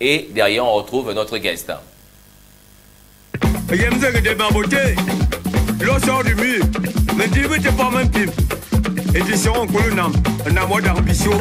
Et derrière, on retrouve notre guest. L'eau sort du mur, mais dis-moi, t'es pas même pime. Édition en colonam, un amour d'ambition.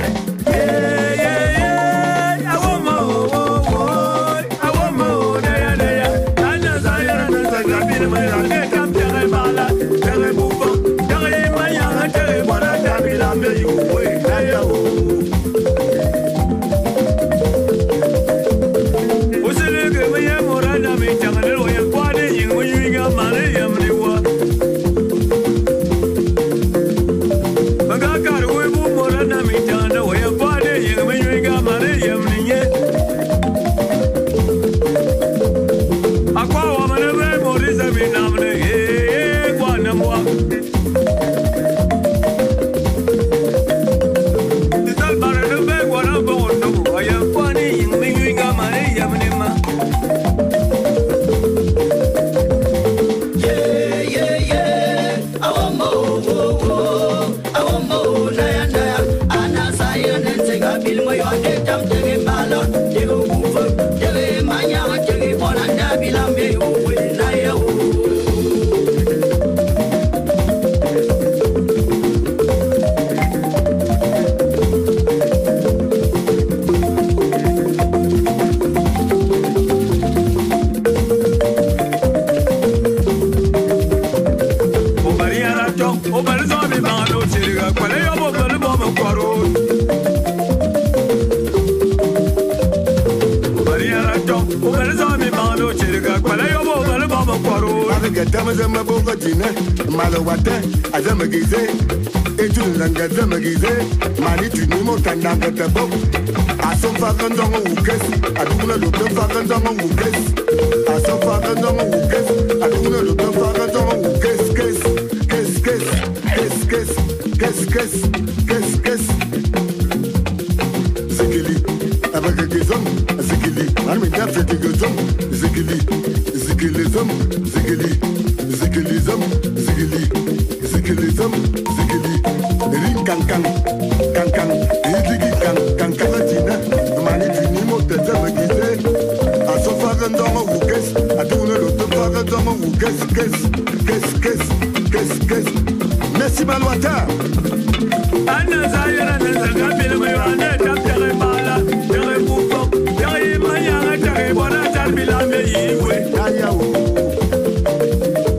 Merci Malouata.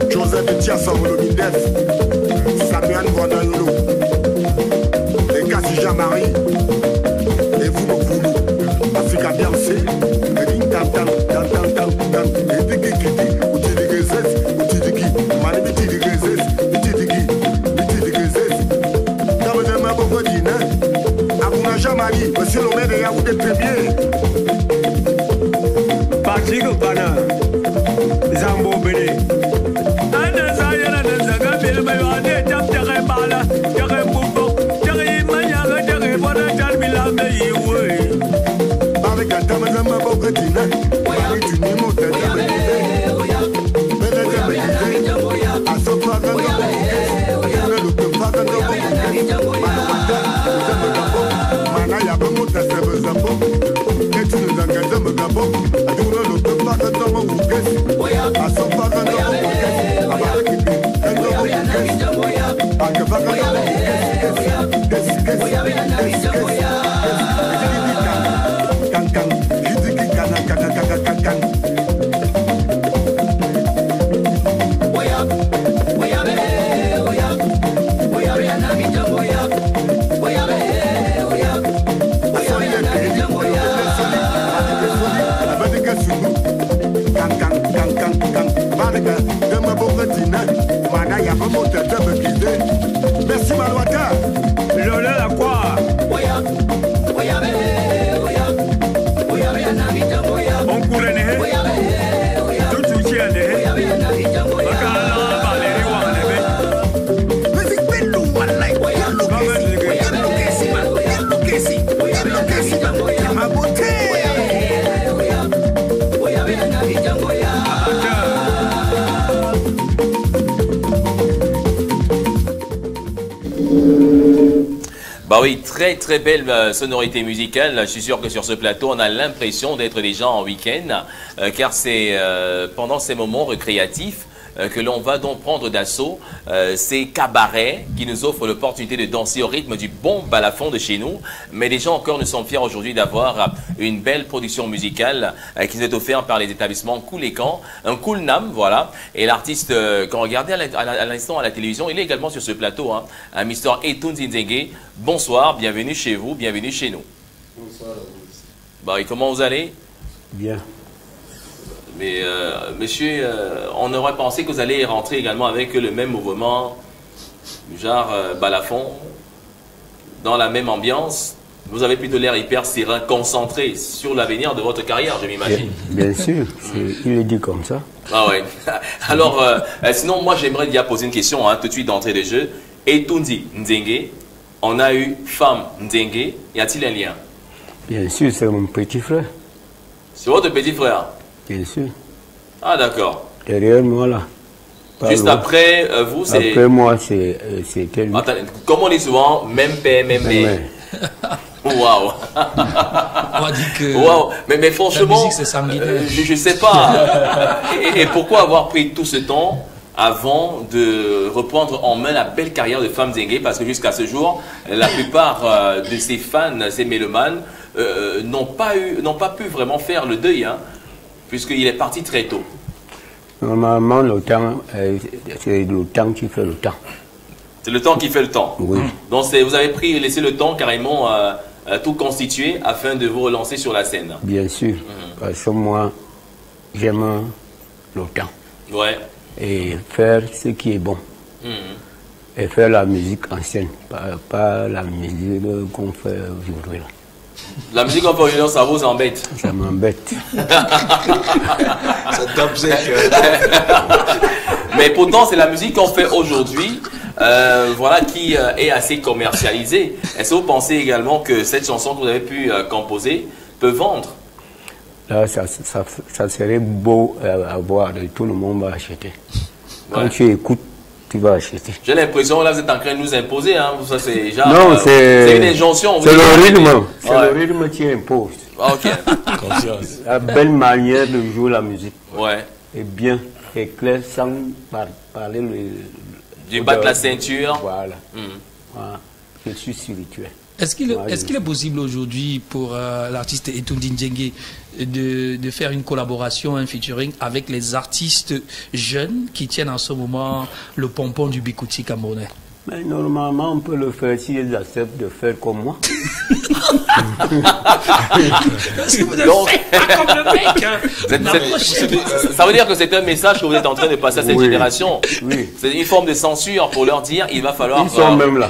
Joseph Tiassamolomidef, Samuel Bonanlo, et Cassie Jean-Marie, et vous, Africa Biancé, et Ding Tam Tam, Tam Tam Tam Tam, et Diki, Uti de Gezes, Uti de Ki, Manibiti de Gezes, Uti de Ki, Uti de Gezes. Dans le même Bogodine, Abouna Jean-Marie, monsieur le maire de Yaoundé Prébier. Patrick Opana, Zambo Béné. Merci Malouata. Lola la quoi? On courait tout de suite. Bah oui, très très belle sonorité musicale. Je suis sûr que sur ce plateau, on a l'impression d'être déjà en week-end, car c'est pendant ces moments récréatifs que l'on va donc prendre d'assaut ces cabarets qui nous offrent l'opportunité de danser au rythme du bon balafon de chez nous. Mais les gens encore nous sont fiers aujourd'hui d'avoir une belle production musicale qui nous est offerte par les établissements Cool et Camp, un Cool Nam, voilà. Et l'artiste qu'on regardait à l'instant à la télévision, il est également sur ce plateau, hein, un Mr. Etunzi Nzenge. Bonsoir, bienvenue chez vous, bienvenue chez nous. Bonsoir. Bah, et comment vous allez? Bien. Mais monsieur, on aurait pensé que vous allez rentrer également avec le même mouvement, genre balafon, dans la même ambiance. Vous avez plutôt l'air hyper serein, concentré sur l'avenir de votre carrière, je m'imagine. Bien sûr, il est dit comme ça. Ah ouais. Alors, sinon, moi j'aimerais déjà poser une question, hein, tout de suite d'entrée de jeu. Etunzi Nzenge, on a eu Femme Nzenge, y a-t-il un lien? Bien sûr, c'est mon petit frère. C'est votre petit frère? Bien sûr. Ah d'accord. Derrière moi là. Juste après, vous, c'est... Après moi, c'était lui. Attendez, comme on dit souvent, même père, même mère. Waouh. On va dire que wow. Mais franchement, la musique, c'est sanguinaire. Je ne sais pas. Et pourquoi avoir pris tout ce temps avant de reprendre en main la belle carrière de Femme Nzenge? Parce que jusqu'à ce jour, la plupart de ses fans, ces mélomanes, n'ont pas pu vraiment faire le deuil, hein, puisqu'il est parti très tôt. Normalement, le temps, c'est le temps qui fait le temps. C'est le temps qui fait le temps. Oui. Donc vous avez laissé le temps carrément tout constituer afin de vous relancer sur la scène. Bien sûr. Parce que moi, j'aime le temps. Ouais. Et faire ce qui est bon. Et faire la musique ancienne, pas la musique qu'on fait aujourd'hui. La musique en aujourd'hui, ça vous embête? Ça m'embête. Ça tape sec. Mais pourtant, c'est la musique qu'on fait aujourd'hui, voilà, qui est assez commercialisée. Est-ce que vous pensez également que cette chanson que vous avez pu composer peut vendre? Là, ça serait beau à voir, tout le monde va acheter. Quand Ouais. tu écoutes, tu vas acheter. J'ai l'impression, là, vous êtes en train de nous imposer, hein. Ça, c'est genre, Non, c'est une injonction. C'est le rythme. Ouais. C'est le rythme qui impose. Ah, ok. Confiance. La belle manière de jouer la musique. Ouais. Et bien, et clair, sans parler Du bas de la ceinture. Voilà. Voilà. Je suis spirituel. Est-ce qu'il est possible aujourd'hui pour l'artiste Etunzi Nzenge de faire une collaboration, un featuring avec les artistes jeunes qui tiennent en ce moment le pompon du Bikuti camerounais? Mais normalement, on peut le faire s'ils acceptent de faire comme moi. Donc, Comme le mec, hein. ça veut dire que c'est un message que vous êtes en train de passer à cette Oui. génération. Oui. C'est une forme de censure pour leur dire il va falloir. Ils sont même là.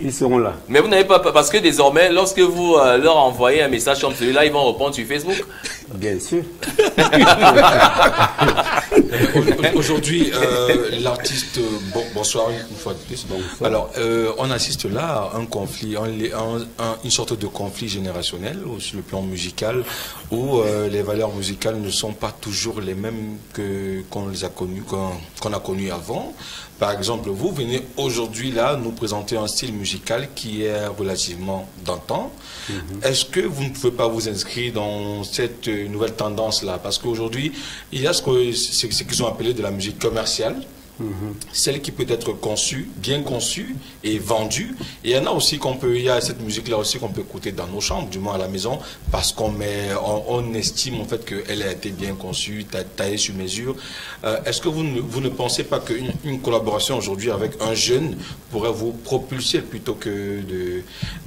Ils sont là. Mais vous n'avez pas, parce que désormais, lorsque vous leur envoyez un message comme celui-là, ils vont répondre sur Facebook. Bien sûr. Aujourd'hui, l'artiste, bonsoir une fois de plus. Bonsoir. Alors, on assiste là à un conflit, une sorte de conflit générationnel sur le plan musical, où les valeurs musicales ne sont pas toujours les mêmes qu'on les a connues, qu'on a connues avant. Par exemple, vous venez aujourd'hui là nous présenter un style musical qui est relativement d'antan. Est-ce que vous ne pouvez pas vous inscrire dans cette nouvelle tendance-là? Parce qu'aujourd'hui, il y a ce qu'ils ont appelé de la musique commerciale. Celle qui peut être conçue, bien conçue et vendue. Et il y en a aussi il y a cette musique-là aussi qu'on peut écouter dans nos chambres, du moins à la maison, parce on estime en fait qu'elle a été bien conçue, taillée sur mesure. Est-ce que vous ne pensez pas qu'une collaboration aujourd'hui avec un jeune pourrait vous propulser plutôt que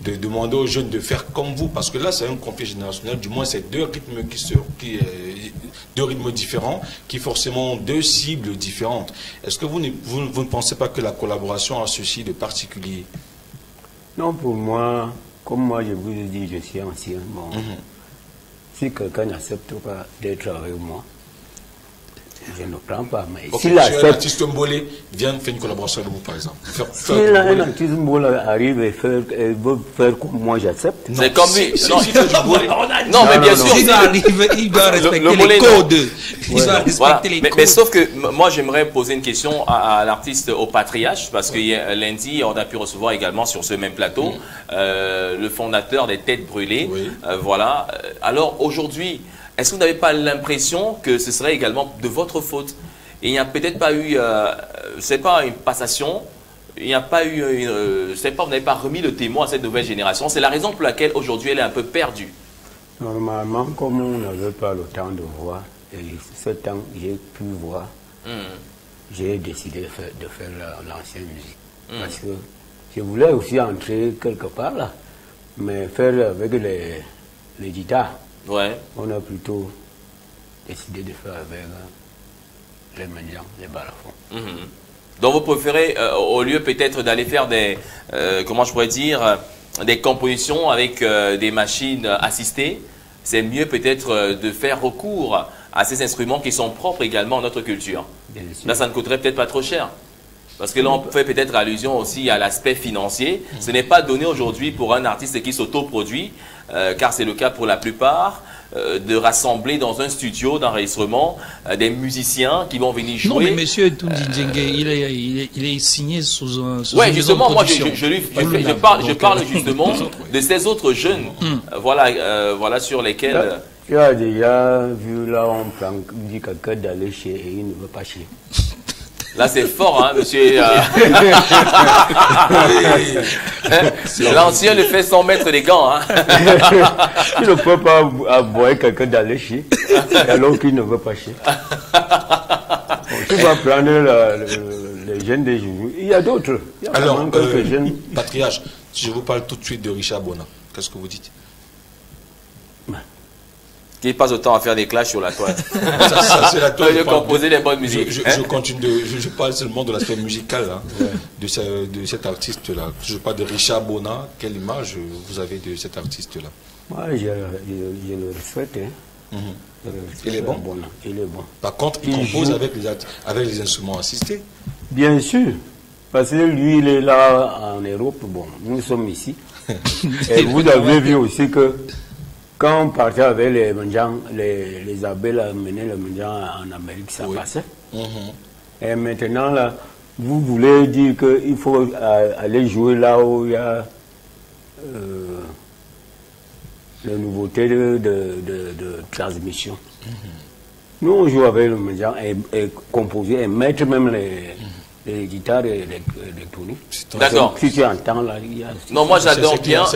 de demander aux jeunes de faire comme vous? Parce que là, c'est un conflit générationnel, du moins c'est deux rythmes deux rythmes différents, qui forcément deux cibles différentes. Est-ce que vous ne pensez pas que la collaboration a ceci de particulier? Non, pour moi, comme moi je vous ai dit, je suis ancien. Bon, si quelqu'un n'accepte pas d'être avec moi, Je ne prends pas. Mais Ok, si si un artiste Mbolé vient faire une collaboration avec vous, par exemple. Si un artiste Mbolé arrive et veut faire comme moi, j'accepte. C'est comme lui. Non, mais bien sûr. Il arrive, il doit respecter les codes. Il doit respecter les codes. Mais sauf que moi, j'aimerais poser une question à l'artiste au Patriarche, parce que lundi, on a pu recevoir également sur ce même plateau le fondateur des Têtes Brûlées. Oui. Voilà. Alors aujourd'hui, est-ce que vous n'avez pas l'impression que ce serait également de votre faute? Il n'y a peut-être pas eu, c'est pas une passation, il n'y a pas eu, c'est pas, vous n'avez pas remis le témoin à cette nouvelle génération. C'est la raison pour laquelle aujourd'hui elle est un peu perdue. Normalement, comme on n'avait pas le temps de voir, et ce temps j'ai pu voir, j'ai décidé de faire l'ancienne musique. Parce que je voulais aussi entrer quelque part là, mais faire avec les guitares. Ouais. On a plutôt décidé de faire avec les mendiants, les balafons. Donc vous préférez, au lieu peut-être d'aller faire des, comment je pourrais dire, des compositions avec des machines assistées, c'est mieux peut-être de faire recours à ces instruments qui sont propres également à notre culture. Là, ça ne coûterait peut-être pas trop cher. Parce que là, on fait peut-être allusion aussi à l'aspect financier. Ce n'est pas donné aujourd'hui pour un artiste qui s'autoproduit, car c'est le cas pour la plupart, de rassembler dans un studio d'enregistrement des musiciens qui vont venir jouer. Non, mais monsieur Etundi Djenge, il est signé sous un. Oui, justement, moi, je parle justement de ces autres jeunes, voilà sur lesquels. Tu as déjà vu là, on dit quelqu'un d'aller chez et il ne veut pas chier. Là, c'est fort, hein, monsieur. L'ancien le fait sans mettre les gants. Hein. Tu ne peux pas aboyer quelqu'un d'aller chier, alors qu'il ne veut pas chier. Bon, tu vas prendre les jeunes des jours. Il y a d'autres. Alors, quelques jeunes. Patriarche, je vous parle tout de suite de Richard Bona. Qu'est-ce que vous dites? Qui passe autant à faire des clashs sur la toile. Ça, c'est la toile. De composer des bonnes musiques. Je continue je parle seulement de l'aspect musical hein, de cet artiste-là. Je parle de Richard Bona. Quelle image vous avez de cet artiste-là? Moi, je le respecte. Hein. Il est bon. Il est bon. Par contre, il compose avec les instruments assistés. Bien sûr. Parce que lui, il est là en Europe. Bon, nous sommes ici. Et vous avez vu aussi que quand on partait avec les mendiants, les abeilles amenaient les mendiants en Amérique, ça passait. Et maintenant, là, vous voulez dire qu'il faut aller jouer là où il y a les nouveautés de transmission. Nous, on joue avec les mendiants et composer et mettre même les guitares et les tournées. D'accord. Si tu entends là, il y a... Non, moi j'adore bien.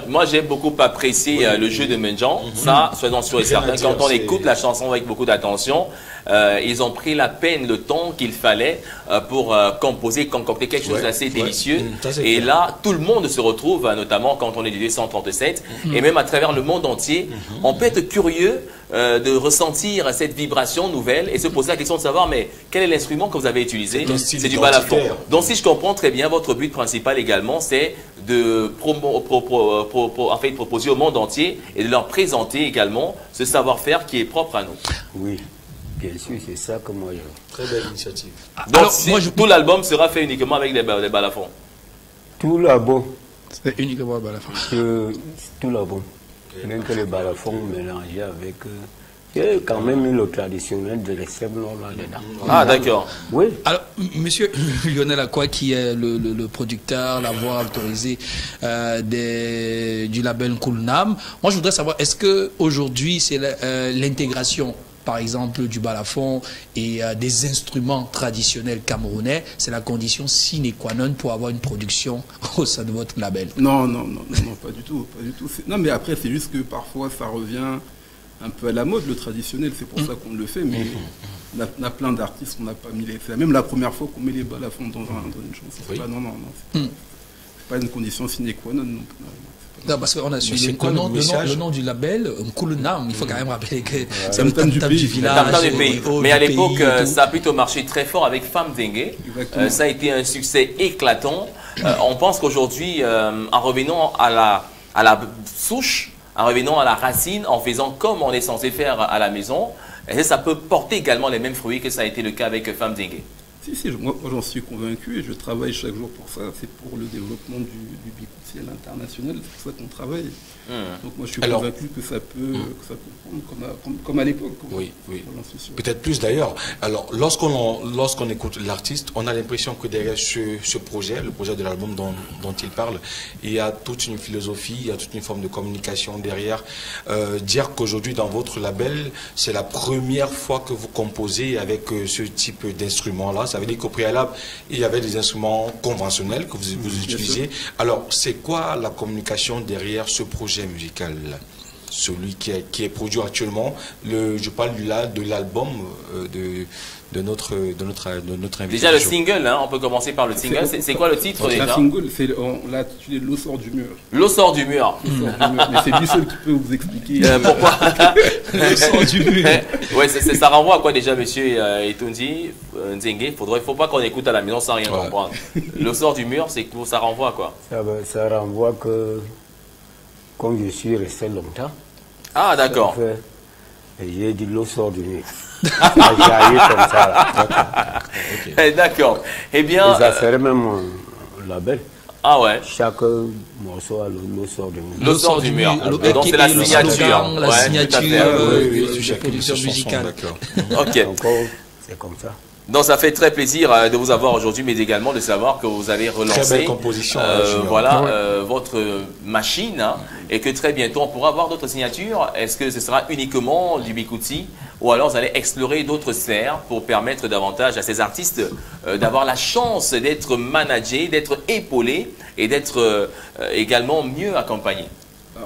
Moi j'ai beaucoup apprécié le jeu de Mendiant. Ça, soyons sûrs et certains. Quand on écoute la chanson avec beaucoup d'attention, ils ont pris la peine, le temps qu'il fallait pour composer, concocter quelque chose d'assez délicieux. Et là, tout le monde se retrouve, notamment quand on est du 237, et même à travers le monde entier. On peut être curieux de ressentir cette vibration nouvelle et se poser la question de savoir, mais quel est l'instrument que vous avez utilisé? C'est du balafon. Donc si je comprends très bien, votre but principal également, c'est de proposer au monde entier et de leur présenter également ce savoir-faire qui est propre à nous. Oui, bien sûr, c'est ça que moi je... Très belle initiative. Donc alors, tout l'album sera fait uniquement avec des balafons? Tout l'album. C'est uniquement balafon. Tout l'album. Même que les balafons mélangés avec... il y a quand même eu le traditionnel de l'Essem là-dedans. Ah, d'accord. Oui. Alors, monsieur Lionel Akwa, qui est le producteur, la voix autorisée du label Koulnam, moi je voudrais savoir, est-ce qu'aujourd'hui c'est l'intégration, par exemple, du balafon et des instruments traditionnels camerounais, c'est la condition sine qua non pour avoir une production au sein de votre label? Non, pas du tout. Non, mais après, c'est juste que parfois, ça revient un peu à la mode, le traditionnel. C'est pour ça qu'on le fait, mais on a plein d'artistes qu'on n'a pas mis les... C'est même la première fois qu'on met les balafons dans une chanson. Oui. C'est pas une condition sine qua non. Non, parce qu'on a suivi le nom du label, Koulnam. Il faut quand même rappeler que c'est le tam du village. Mais à l'époque, ça a plutôt marché très fort avec Femme Dengue. Ça a été un succès éclatant. On pense qu'aujourd'hui, en revenant à la souche, en revenant à la racine, en faisant comme on est censé faire à la maison, et ça peut porter également les mêmes fruits que ça a été le cas avec Femme Zingué. Si, moi j'en suis convaincu et je travaille chaque jour pour ça. C'est pour le développement du bicouti à l'international, c'est pour ça qu'on travaille. Donc moi je suis convaincu que ça peut prendre comme à l'époque. Oui. Peut-être plus d'ailleurs. Alors lorsqu'on écoute l'artiste, on a l'impression que derrière ce projet, le projet de l'album dont il parle, il y a toute une philosophie, il y a toute une forme de communication derrière. Dire qu'aujourd'hui dans votre label, c'est la première fois que vous composez avec ce type d'instrument-là. Ça veut dire qu'au préalable, il y avait des instruments conventionnels que vous utilisiez. Alors, c'est quoi la communication derrière ce projet musical, celui qui est produit actuellement? Je parle là de l'album de notre invité. Déjà le single, hein, on peut commencer par le single. C'est quoi le titre déjà? Le single, on l'a intitulé L'eau sort du mur. L'eau sort du mur. Mais c'est lui seul qui peut vous expliquer. Pourquoi? L'eau sort du mur. Ouais, ça renvoie à quoi déjà, monsieur Etundi Nzenge? Faut pas qu'on écoute à la maison sans rien comprendre. L'eau sort du mur, ça renvoie à quoi? Ça renvoie que, comme je suis resté longtemps. Ah, d'accord. J'ai dit l'eau sort du mur. Ça jaillit comme ça. D'accord. Eh bien. Et ça serait même un label. Ah ouais. Chaque morceau a l'eau sort du mur. L'eau sort du mur. Donc c'est la signature. La signature du producteur musical. Ok. C'est comme ça. Donc ça fait très plaisir de vous avoir aujourd'hui, mais également de savoir que vous avez relancé très belle composition, votre machine, hein, et que très bientôt on pourra avoir d'autres signatures. Est-ce que ce sera uniquement du bikouti, ou alors vous allez explorer d'autres sphères pour permettre davantage à ces artistes d'avoir la chance d'être managés, d'être épaulés et d'être également mieux accompagnés?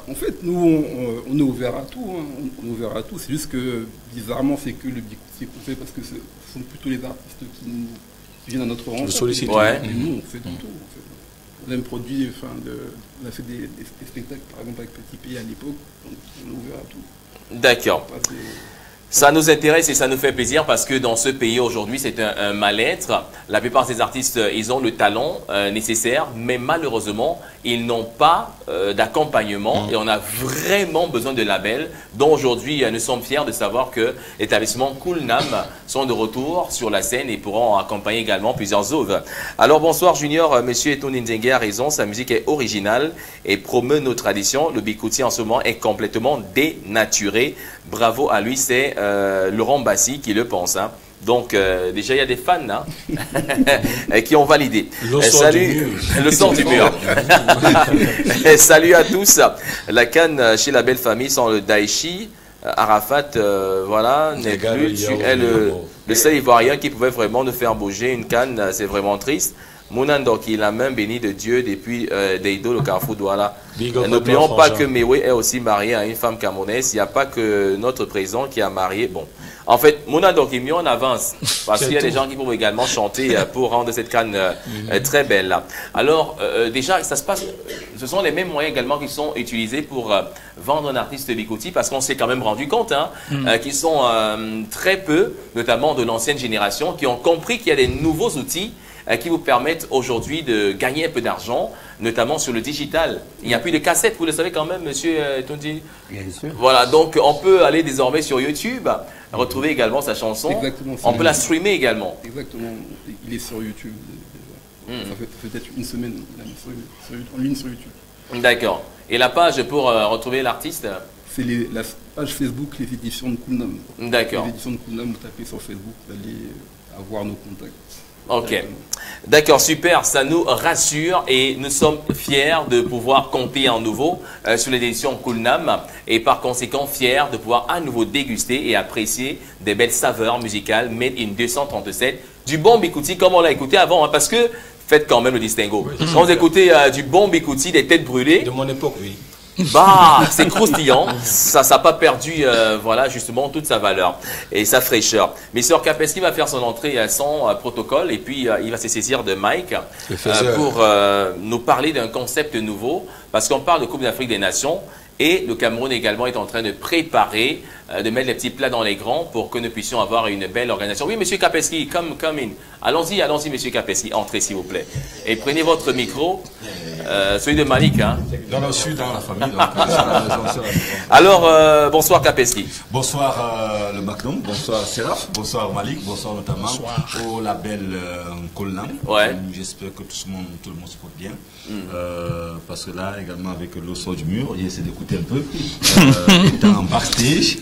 En fait, nous, on est ouvert à tout. Hein. On est ouvert à tout. C'est juste que, bizarrement, c'est que le bikouti qu'on fait parce que ce sont plutôt les artistes qui viennent à notre rencontre. Ouais. Et nous, on fait de tout. On a même produit, on a fait des spectacles, par exemple, avec Petit Pays à l'époque. Donc, on est ouvert à tout. D'accord. Ça nous intéresse et ça nous fait plaisir parce que dans ce pays aujourd'hui, c'est un mal-être. La plupart des artistes, ils ont le talent nécessaire, mais malheureusement, ils n'ont pas d'accompagnement et on a vraiment besoin de labels dont aujourd'hui, nous sommes fiers de savoir que l'établissement Cool Nam sont de retour sur la scène et pourront accompagner également plusieurs œuvres. Alors bonsoir Junior, monsieur Etundi Nzenge a raison, sa musique est originale et promeut nos traditions. Le bikouti en ce moment est complètement dénaturé. Bravo à lui, c'est Laurent Bassi qui le pense. Hein. Donc, déjà, il y a des fans hein, qui ont validé. Le sort du mur. Salut à tous. La canne chez la belle famille sans le Daichi. Arafat, voilà, n'est plus. Tu es le seul Ivoirien qui pouvait vraiment nous faire bouger une canne. C'est vraiment triste. Mounando qui est la main bénie de Dieu depuis Deido, le Carrefour Douala. N'oublions pas que Mewe est aussi marié à une femme camerounaise. Il n'y a pas que notre président qui a marié. Bon, en fait, Mounando qui est mieux en avance parce qu'il y a des gens qui peuvent également chanter pour rendre cette canne très belle. Alors, déjà, ça se passe. Ce sont les mêmes moyens également qui sont utilisés pour vendre un artiste bikouti parce qu'on s'est quand même rendu compte hein, qu'ils sont très peu, notamment de l'ancienne génération, qui ont compris qu'il y a des nouveaux outils qui vous permettent aujourd'hui de gagner un peu d'argent, notamment sur le digital. Il n'y a plus de cassettes, vous le savez quand même, monsieur Tondi? Bien sûr. Voilà, donc on peut aller désormais sur YouTube, retrouver également sa chanson. Exactement. On peut la streamer également. Exactement. Il est sur YouTube déjà. Ça fait peut-être une semaine qu'il a mis en ligne sur YouTube. D'accord. Et la page pour retrouver l'artiste? C'est la page Facebook, les éditions de Cool Nam. D'accord. Les éditions de Cool Nam, vous tapez sur Facebook, vous allez avoir nos contacts. Ok, d'accord, super, ça nous rassure et nous sommes fiers de pouvoir compter en nouveau sur l'édition Cool Nam et par conséquent fiers de pouvoir à nouveau déguster et apprécier des belles saveurs musicales made in 237, du bon bikouti comme on l'a écouté avant, hein, parce que faites quand même le distinguo. Quand vous écoutez du bon bikouti, des têtes brûlées. De mon époque, oui. Bah, c'est croustillant, ça n'a pas perdu voilà, justement toute sa valeur et sa fraîcheur. Mais Sir Capesky va faire son entrée sans protocole et puis il va se saisir de Mike pour nous parler d'un concept nouveau parce qu'on parle de Coupe d'Afrique des Nations Et le Cameroun également est en train de préparer, de mettre les petits plats dans les grands pour que nous puissions avoir une belle organisation. Oui, Monsieur Kapeski, come in. Allons-y, Monsieur Kapeski, entrez s'il vous plaît. Et prenez votre micro, celui de Malik. Hein. Je suis dans la famille. Donc, alors, bonsoir Kapeski. Bonsoir le Magnum, bonsoir Seraf, bonsoir Malik, bonsoir notamment au label Colnam. Ouais. J'espère que tout le monde se porte bien. Parce que là, également, avec l'eau sort du mur, j'ai essayé d'écouter un peu. Étant en backstage.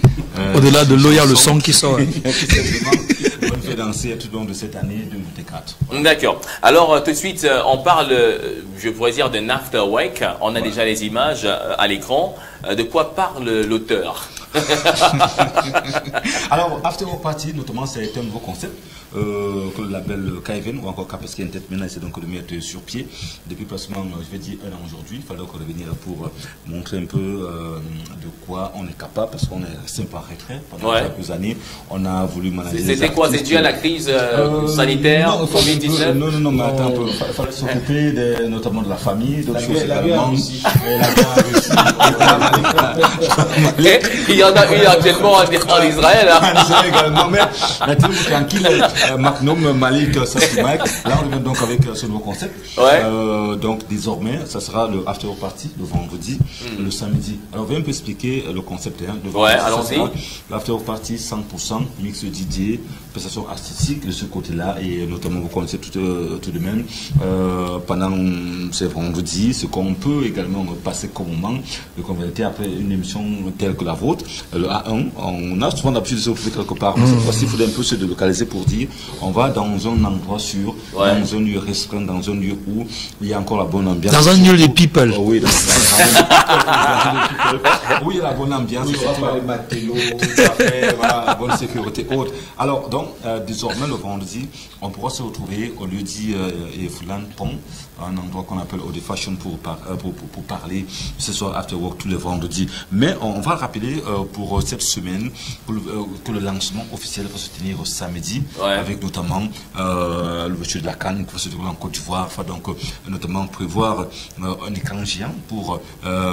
Au-delà de l'eau, il y a le son qui sort. On fait danser tout au long de cette année 2004. D'accord. Alors, tout de suite, on parle, je pourrais dire, d'un after wake. On a déjà les images à l'écran. De quoi parle l'auteur? Alors, After Work Party, notamment, c'est un nouveau concept que le label KFN ou encore Kapeski en tête maintenant essaie donc de mettre sur pied. Depuis pratiquement, je vais dire, un an aujourd'hui, il fallait encore revenir pour montrer un peu de quoi on est capable, parce qu'on est resté un peu en retrait pendant quelques années. On a voulu manager. C'était quoi? C'est dû à la crise sanitaire, Covid-19? Non, mais attends un peu. Il fallait s'occuper notamment de la famille, d'autres choses également. Il y en a une actuellement en Israël. En Israël également, mais tranquille, Magnum, Malik, Mike. Là, on revient donc avec ce nouveau concept. Donc, désormais, ça sera le after party le vendredi, le samedi. Alors, on va un peu expliquer le concept. Hein. Allons-y. L'after party 100% mix DJ, prestation artistique de ce côté-là, et notamment, vous connaissez tout de même. Pendant ce vendredi, ce qu'on peut également passer comme moment de convertir après une émission telle que la vôtre, le A1, on a souvent l'habitude de se retrouver quelque part, mais cette fois-ci, il faudrait un peu se délocaliser pour dire, on va dans un endroit sûr, dans un lieu restreint, dans un lieu où il y a encore la bonne ambiance. Dans un lieu de people. Oui, dans où il y a la bonne ambiance, la bonne sécurité haute. Alors, donc, désormais, le vendredi, on pourra se retrouver au lieu dit Foulan Pont, un endroit qu'on appelle Eau de Fashion pour parler ce soir after work tous les vendredis. Mais on va rappeler pour cette semaine que le lancement officiel va se tenir samedi, avec notamment l'ouverture de la CAN qui va se dérouler en Côte d'Ivoire. Enfin, donc notamment prévoir un écran géant pour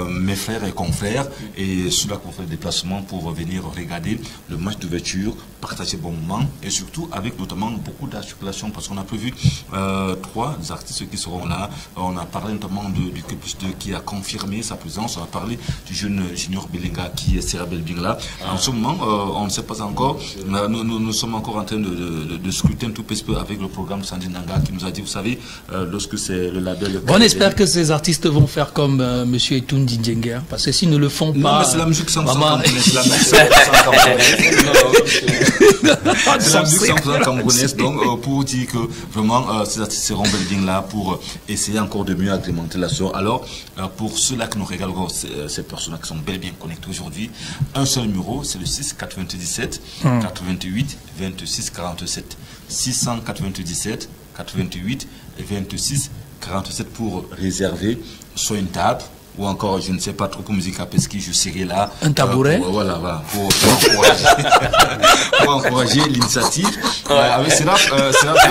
mes frères et confrères, et ceux-là qui vont faire le déplacement pour venir regarder le match d'ouverture, partager bon moment, et surtout avec notamment beaucoup d'articulation, parce qu'on a prévu 3 artistes qui seront là. On a parlé notamment du K+2 qui a confirmé sa présence. On a parlé du jeune Junior Belinga qui sera bien là. En ce moment, on ne sait pas encore. Nous sommes encore en train de scruter un tout petit peu avec le programme de Sandy Nanga qui nous a dit, vous savez, lorsque c'est le label... On espère que ces artistes vont faire comme Monsieur Etundi Djengue, parce que s'ils ne le font pas... Non, mais c'est la musique 100% camerounaise. Donc, pour dire que vraiment, ces artistes seront bien là pour essayer encore de mieux agrémenter la soirée. Alors, pour ceux-là qui nous regardent, ces personnes qui sont bel et bien connectées aujourd'hui, un seul numéro, c'est le 6 97 88 26 47. 697 88 26 47 pour réserver soit une table, ou encore, je ne sais pas trop, pour musique à Pesky, je serai là. Un tabouret pour encourager l'initiative. C'est là, je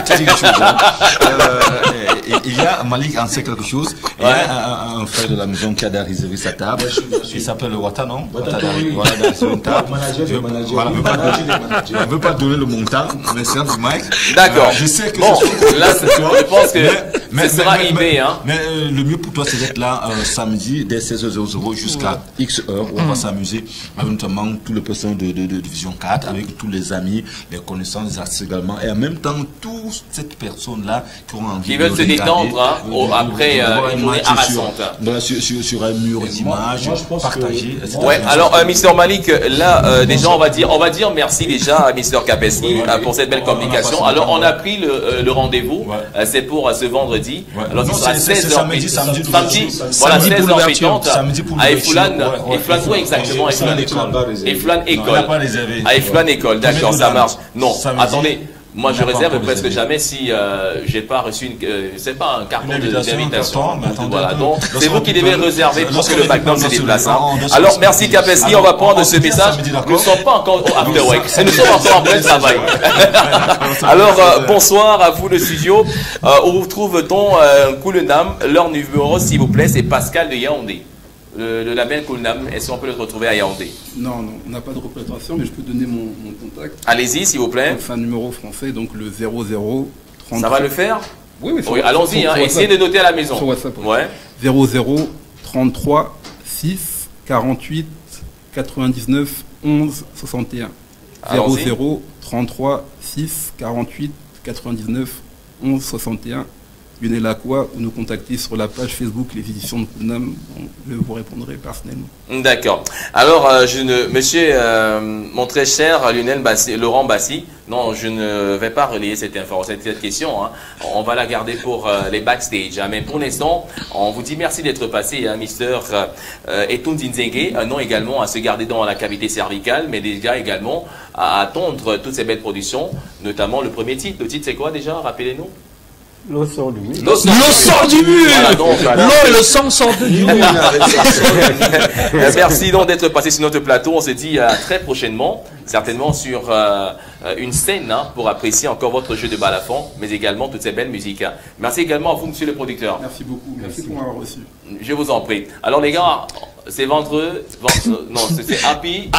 te dis quelque chose. Il y a Malik en sait quelque chose. Il y a un frère de la maison qui a réservé sa table. Il s'appelle Wata, non? Voilà, sur une table. Je ne veux pas donner le montant, mais c'est un peu Mike. D'accord. Je sais que bon, là, je pense que ce sera eBay. Mais le mieux pour toi, c'est d'être là samedi dès 16h00 jusqu'à X heures, où on va s'amuser avec notamment tout le personnel de Vision 4, avec tous les amis, les connaissances, les artistes également, et en même temps, toutes ces personnes-là qui ont envie qui veulent se détendre après une journée harassante. Sur un mur d'images, partager, etc. Ouais, alors, Mr. Malik, là, déjà, on va dire merci déjà à Mr. Kapeski pour cette belle communication. Alors, on a pris le rendez-vous, c'est pour ce vendredi. Alors, il sera 16h. Samedi, voilà, 16h à Eflan, exactement, Eflan École. À Eflan École, d'accord, ça marche. Non, attendez. Moi, je réserve presque jamais si j'ai pas reçu c'est pas un carton d'invitation. Voilà, donc c'est vous qui devez réserver pour que le background se déplace. Alors, merci Kapeski, on va prendre ce message. Nous ne sommes pas encore au after work, nous sommes encore en plein travail. Alors, bonsoir à vous le studio. Où trouve-t-on Koulenam? Leur numéro, s'il vous plaît, c'est Pascal de Yaoundé. le label Coolnam, est-ce qu'on peut le retrouver à Yaoundé? Non, non, on n'a pas de représentation, mais je peux donner mon contact. Allez-y, s'il vous plaît. C'est un numéro français, donc le 00 30. Ça va le faire? Oui, oui, allons-y, hein, essayez de noter à la maison. Sur WhatsApp. Ouais. 00 33 6 48 99 11 61. 00 33 6 48 99 11 61. Lionel Lacroix, ou nous contacter sur la page Facebook Les Éditions de Coolnam. Je vous répondrai personnellement. D'accord. Alors, monsieur, mon très cher Laurent Bassi, non, je ne vais pas relayer cette question. Hein. On va la garder pour les backstage. Hein. Mais pour l'instant, on vous dit merci d'être passé, hein, Mister Etoundine Nzengue. Un nom également à se garder dans la cavité cervicale, mais déjà également à attendre toutes ces belles productions, notamment le premier titre. Le titre, c'est quoi déjà? Rappelez-nous. L'eau sort du mur. L'eau sort du mur. L'eau et le sang sortent du mur. Merci donc d'être passé sur notre plateau. On se dit très prochainement, certainement sur une scène, hein, pour apprécier encore votre jeu de balafon, mais également toutes ces belles musiques. Merci également à vous, monsieur le producteur. Merci beaucoup. Merci pour m'avoir reçu. Je vous en prie. Alors les gars, c'est vendredi. Non, c'est Happy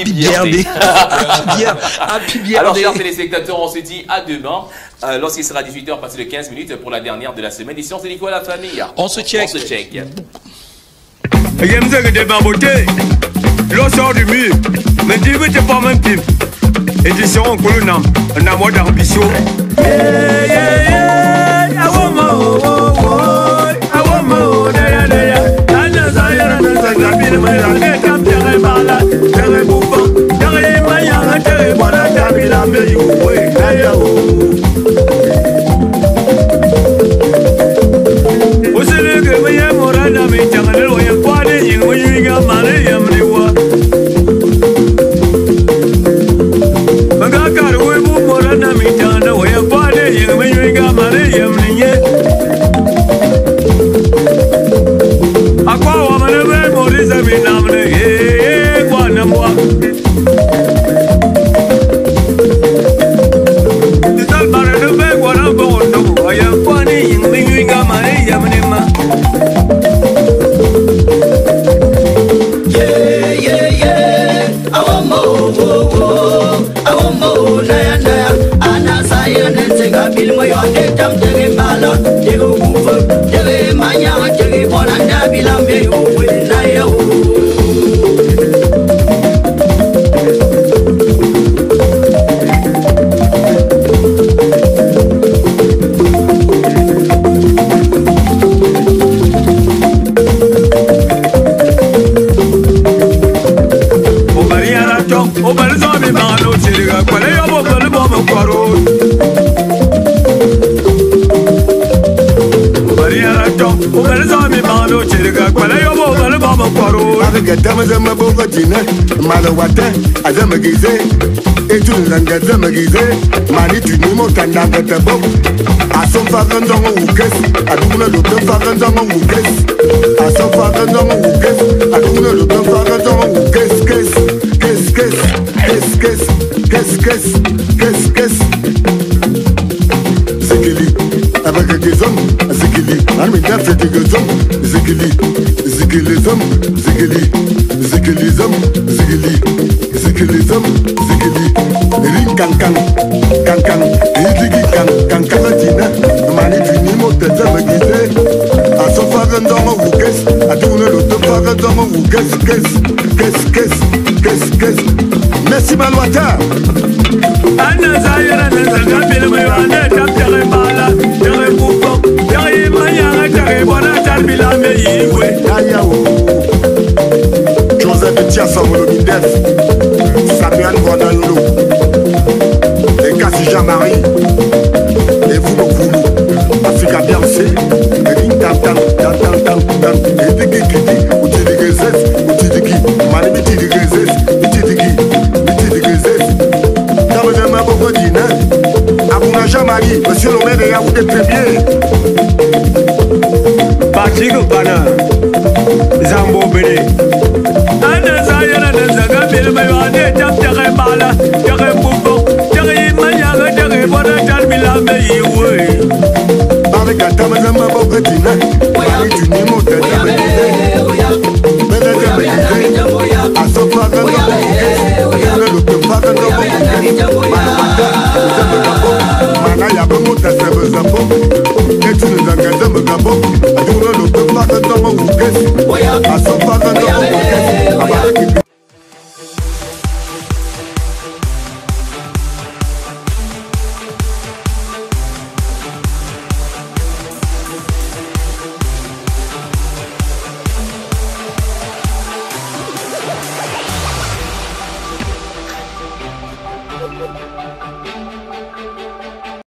Birthday. Alors, chers téléspectateurs, on se dit à demain. Lorsqu'il sera 18h, passé de 15 minutes pour la dernière de la semaine. Ici, on se dit quoi, la famille? On se check. On se check. L'eau sort du mur. Mais tu veux pas même type. Édition Coolnam. Un amour d'ambition. Malawate, Azamagize, et tout le monde Azamagize, Manitu Nimo Kandangatabo, à son fagan dans mon Woukes, à tout le monde fagan dans mon Woukes, à son fagan dans mon Woukes, à tout le monde fagan dans mon Woukes, Zikili, avec des hommes, Zikili, Armida fait des hommes, Zikili, Zikilism, Zikili, Zikilism, Zikili, Zikilism, Zikili, Ring Kankan, Kankan, Hidigi Kankatina, Mani Finimo, Tazamagize, à son fagan dans mon Woukes, à tourner l'autre fagan dans mon Woukes, merci Malouata. Anna Zayana, Nazagabil, Mayane, Tapere Bala, Tere Boufo, Tere Mayana, Tere Bona, Talbila, Meyiwe, Ayao. Joseph Tiassa, Molomidef, Samuel Guanayolo, et Kassi Jean-Marie, et vous, beaucoup, Africa Biancé, et Ring Tam Tam, Tam Tam Tam Tam, et Tiki Kiki, ou Tiki Gezes, ou Tiki, Manimi Tiki Gezes, et Tiki. Abouna Jean-Marie, monsieur le maire de Yaoundé Premier. Patrick Bana, Zambo Bene. Anna Zayana, Nazagabil, Mayane, Tapere Bala,